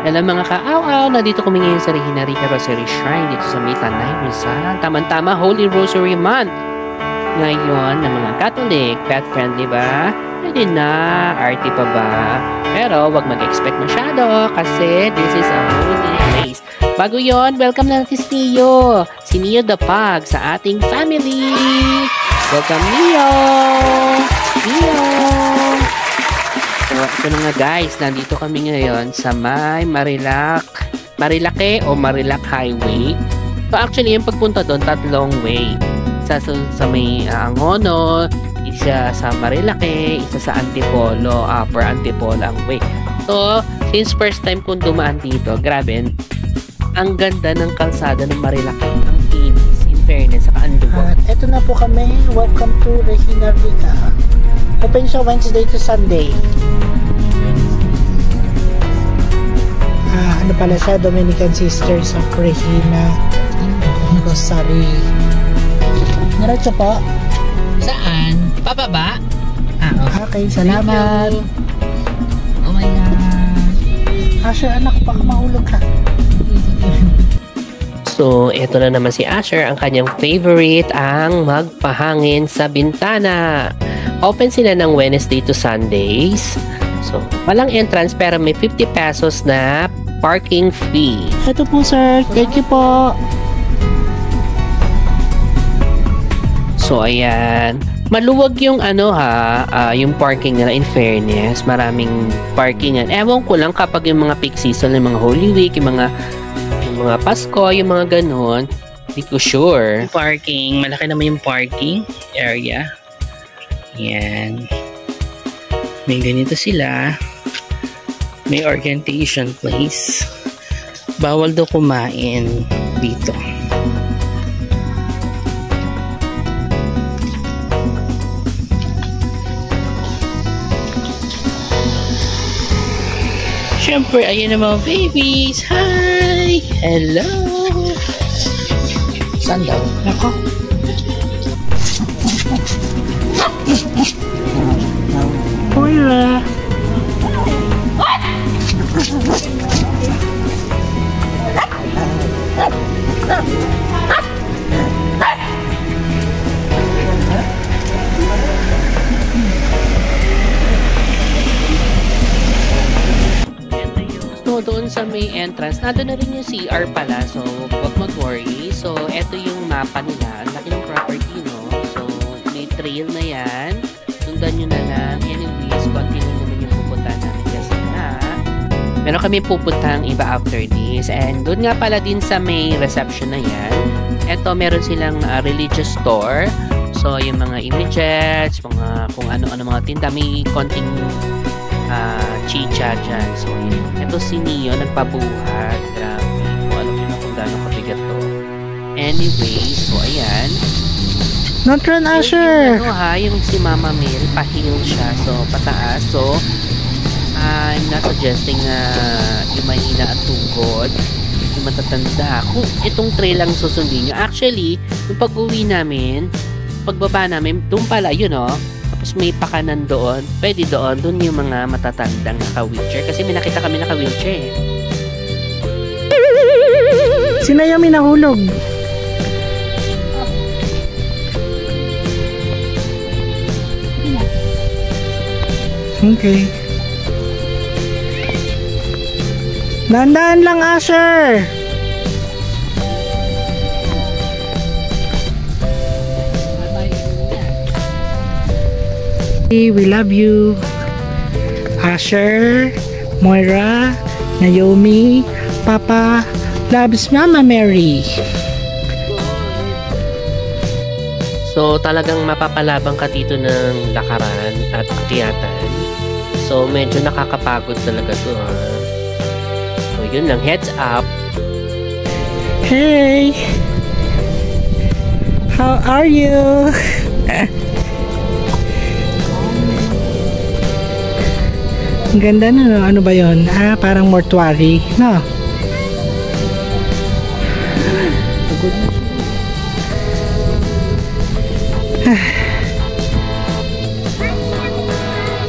Hello mga ka-aw-aw, nandito kami ngayon sa Regina Rica Rosary Shrine dito sa May Tanay, Rizal. Tama-tama, Holy Rosary Month. Ngayon, ng mga Catholic, pet-friendly ba? Pwede na, arty pa ba? Pero wag mag-expect masyado kasi this is a holy place. Bago yon, welcome na natin si Neo the Pug sa ating family. Welcome Neo! Neo! So, ito na nga guys, nandito kami ngayon sa may Marilake o Marilac Highway. So actually, yung pagpunta doon, tatlong way. Isa sa may Angono, isa sa Marilake, isa sa Antipolo, Upper Antipolo ang way. So, since first time kong dumaan dito, grabe, ang ganda ng kalsada ng Marilake. Ang kinis, in fairness, saka ang luwag. At eto na po kami, welcome to Regina Rica. Open siya Wednesday to Sunday. Ano pala siya, Dominican Sisters of Regina Rosary. Diretso po. Saan? Pababa? Okay, salamat. Oh my God. Asher, anak, baka mahulog ka. So, eto na naman si Asher, ang kanyang favorite, ang magpahangin sa bintana. Open sila ng Wednesday to Sundays. So, walang entrance pero may 50 pesos na parking fee. Ito po sir, thank you po. So, ayan. Maluwag yung yung parking nila, in fairness. Maraming parkingan. Ewan ko lang kapag yung mga peak season, yung mga Holy Week, yung mga Pasko, yung mga ganun. Hindi ko sure. Parking. Malaki naman yung parking area. Yan. May ganito sila. May orientation place. Bawal daw kumain dito. Siyempre, ayun na mga babies. Hi! Hello! Saan daw? Nako. Hola! So, doon sa may entrance, nandun na rin yung CR pala. So, huwag mag-worry. So, eto yung mapa nila. Ang laki ng property, no? So, may trail na yan. Sundan nyo na lang. Anyways, continue naman yung pupuntahan namin kasi na meron kami pupuntang iba after this. And doon nga pala din sa may reception na yan. Eto, meron silang religious store. So, yung mga images, mga kung ano-ano mga tinda. May konting chicha dyan. So, ito si Neo, nagpabuhat. Grabe. Kung alam nyo na kung gano'ng kabigat to. Anyway, so ayan. Not run, Asher! Yung si Mama Mel, pa-heel siya. So, pataas. So, I'm not suggesting na yung mahina at tugod, yung matatanda. Kung itong trail lang susundin nyo. Actually, yung pag-uwi namin, pagbaba namin, doon pala, tapos may pakanan doon, pwede doon yung mga matatandang naka-wheelchair. Kasi may nakita kami naka-wheelchair. Sino yung minahulog? Okay. Dahan-dahan lang, Asher! We love you, Asher, Moira, Naomi, Papa loves Mama Mary. So talagang mapapalabang ka dito ng lakaran at akyatan. So medyo nakakapagod talaga to, ha. So yun lang, heads up. Hey, how are you? Ang ganda na, no? Ano ba yun? Parang mortuary, no?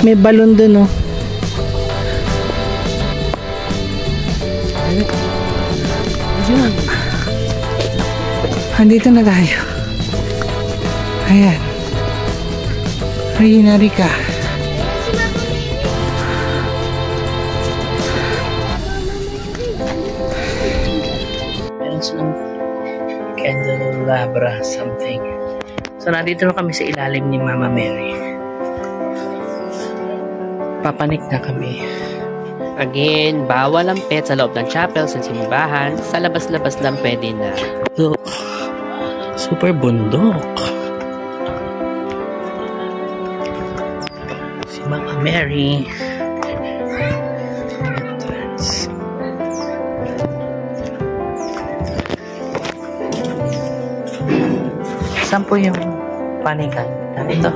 May balon dun, no? Ayun. Andito na tayo. Ayan. Regina Rica. Meron silang candelabra something. So nandito na kami sa ilalim ni Mama Mary. Papanik na kami. Again, bawal ang pet sa loob ng chapel sa simbahan. Sa labas-labas lang pwede na. Look, super bundok. Si Mama Mary. Entrance. Saan po yung panikan? Dito.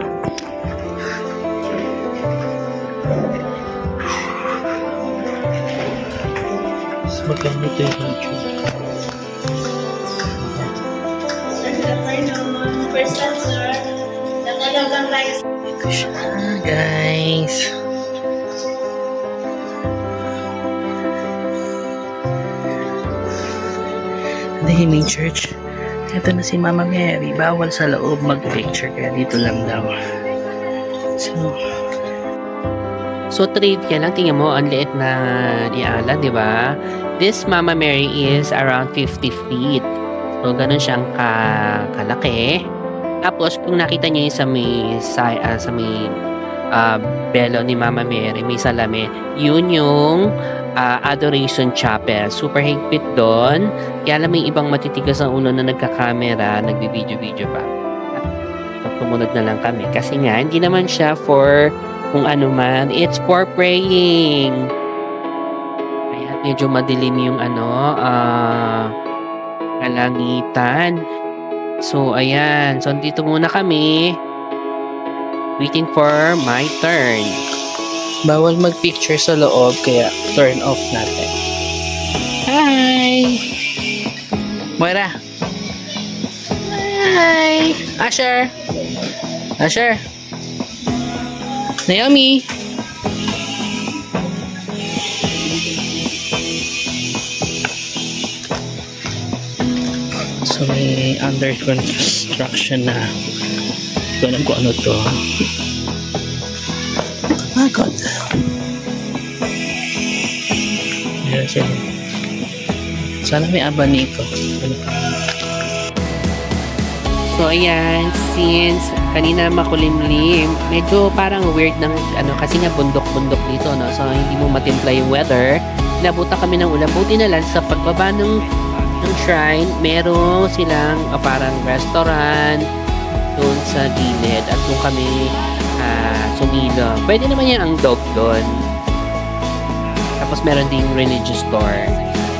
Maganda ito yung YouTube. Ito siya, guys. The main church. Ito na si Mama Mary. Bawal sa loob mag-picture, kaya dito lang daw. So trivia lang, tingnan mo, ang liit na ni Alan, di ba? This Mama Mary is around 50 feet. So, ganun siyang kalaki. Tapos, kung nakita niyo yung sa may belo ni Mama Mary, may salamin, yun yung Adoration Chapel. Super higpit doon. Kaya alam, may ibang matitigas ang ulo na nagka-camera, nagbi-video-video pa. So, sumunod na lang kami. Kasi nga, hindi naman siya for kung ano man. It's for praying. Ayan, medyo madilim yung kalangitan. So, ayan. So, dito muna kami. Waiting for my turn. Bawal mag-picture sa loob, kaya turn off natin. Hi! Moira! Hi! Asher! Asher! Naomi! So, may under construction na. Hindi ko alam kung ano to. Oh God. Meron siya. Sana may abaniko. So, ayan. Since kanina makulimlim, medyo parang weird ng kasi nga bundok-bundok dito, no? So, hindi mo matimpla yung weather. Nabuta kami ng ulan. Buti na lang sa pagbaba ng shrine, meron silang parang restaurant doon sa gilid. At doon kami sumilo. Pwede naman yan ang dog doon. Tapos meron ding religious store.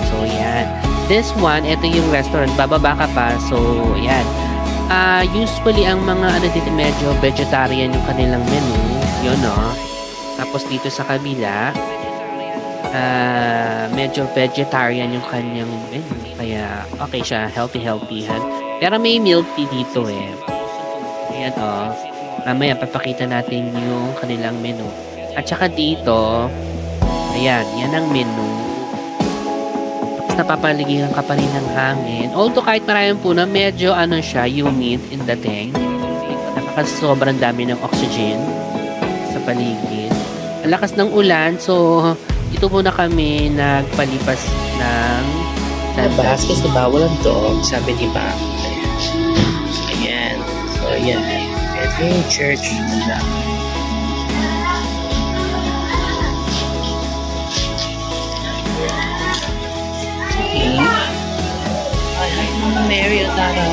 So, yan. This one, ito yung restaurant. Bababa ka pa. So, yan. Usually, ang mga dito medyo vegetarian yung kanilang menu. Yun, no? Tapos dito sa kabila, medyo vegetarian yung kanyang menu. Kaya, okay siya. Healthy. Pero may milk tea dito, eh. Ayan, oh. Mamaya, papakita natin yung kanilang menu. At saka dito, ayan, yan ang menu. Tapos napapaligiran ka pa rin ng hangin. Although kahit maraming puno, medyo siya, humid in the tank. Sobrang dami ng oxygen sa paligid. Ang lakas ng ulan, so ito muna kami nagpalipas ng bahas kasi bawal ang dog, sabi ni Pam. Ayan. So, ayan. Ito yung church nila. Okay. Ay, Mama Mary, Tara.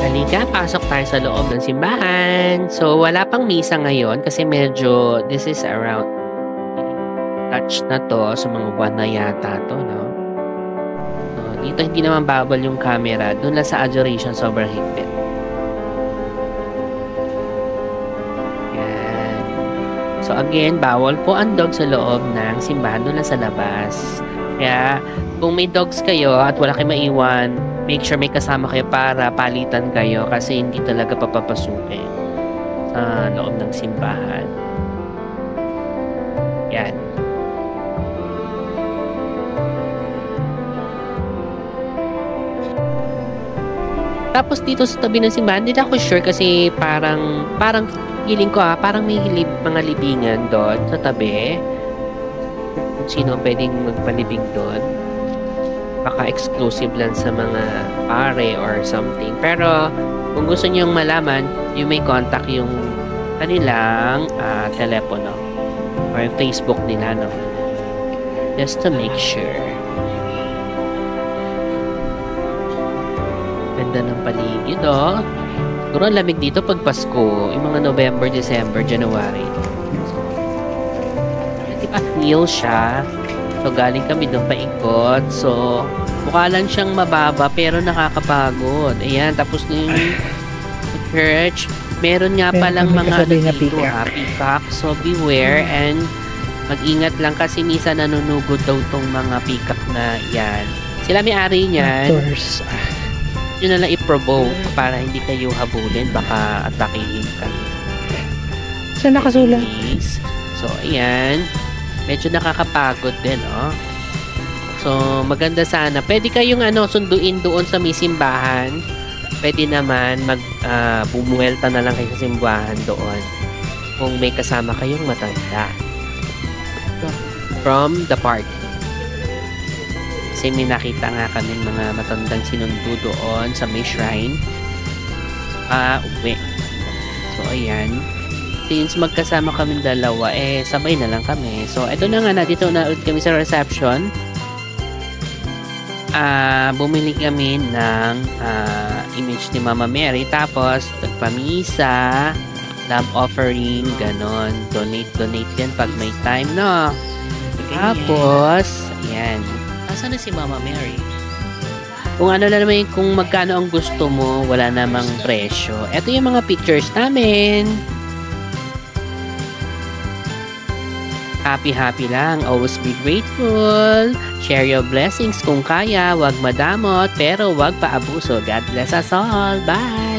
Halika, pasok tayo sa loob ng simbahan. So, wala pang misa ngayon kasi medyo, this is around touch na to sa mga buwan na yata to, no? So, dito hindi naman bawal yung camera. Doon lang sa adoration, sobrang higpit. Yan. So, again, bawal po ang dog sa loob ng simbahan. Doon lang sa labas. Kaya, kung may dogs kayo at wala kayo maiwan, make sure may kasama kayo para palitan kayo kasi hindi talaga papapasukin sa loob ng simbahan. Yan. Tapos dito sa tabi ng simbahan, hindi ako sure kasi parang feeling ko parang may mga libingan doon sa tabi. Kung sino pwedeng magpalibing doon. Baka exclusive lang sa mga pare or something. Pero kung gusto niyong malaman, you may contact yung kanilang telepono or Facebook nila, no? Just to make sure. Ganda ng paligid, oh. Siguro ang lamig dito pag Pasko, yung mga November, December, January. So, diba feel siya? So, galing kami doon paikot. So, mukha lang siyang mababa pero nakakapagod. Ayan, tapos na yung church. Meron nga palang mga dito, peacock. So, beware and mag-ingat lang kasi minsan nanunugod daw tong mga peacock na yan. Sila may-ari niyan. Yun na lang i-provoke para hindi kayo habulin. Baka atakihin ka. Saan nakasulat? So, ayan. Medyo nakakapagod din, oh. So, maganda sana. Pwede kayong sunduin doon sa may simbahan. Pwede naman bumuwelta na lang kayo sa simbahan doon. Kung may kasama kayong matanda. From the park. Kasi may nakita nga kami mga matandang sinundo doon sa may shrine. Uwi. So, ayan. Since magkasama kami dalawa, sabay na lang kami. So, ito na nga, dito na ulit kami sa reception. Bumili kami ng image ni Mama Mary. Tapos, nagpamisa, love offering, ganon. Donate yan pag may time, no? Tapos, ayan. Nasaan na si Mama Mary? Kung ano lang naman, kung magkano ang gusto mo, wala namang presyo. Ito yung mga pictures namin. Happy lang. Always be grateful. Share your blessings kung kaya. Huwag madamot, pero huwag paabuso. God bless us all. Bye!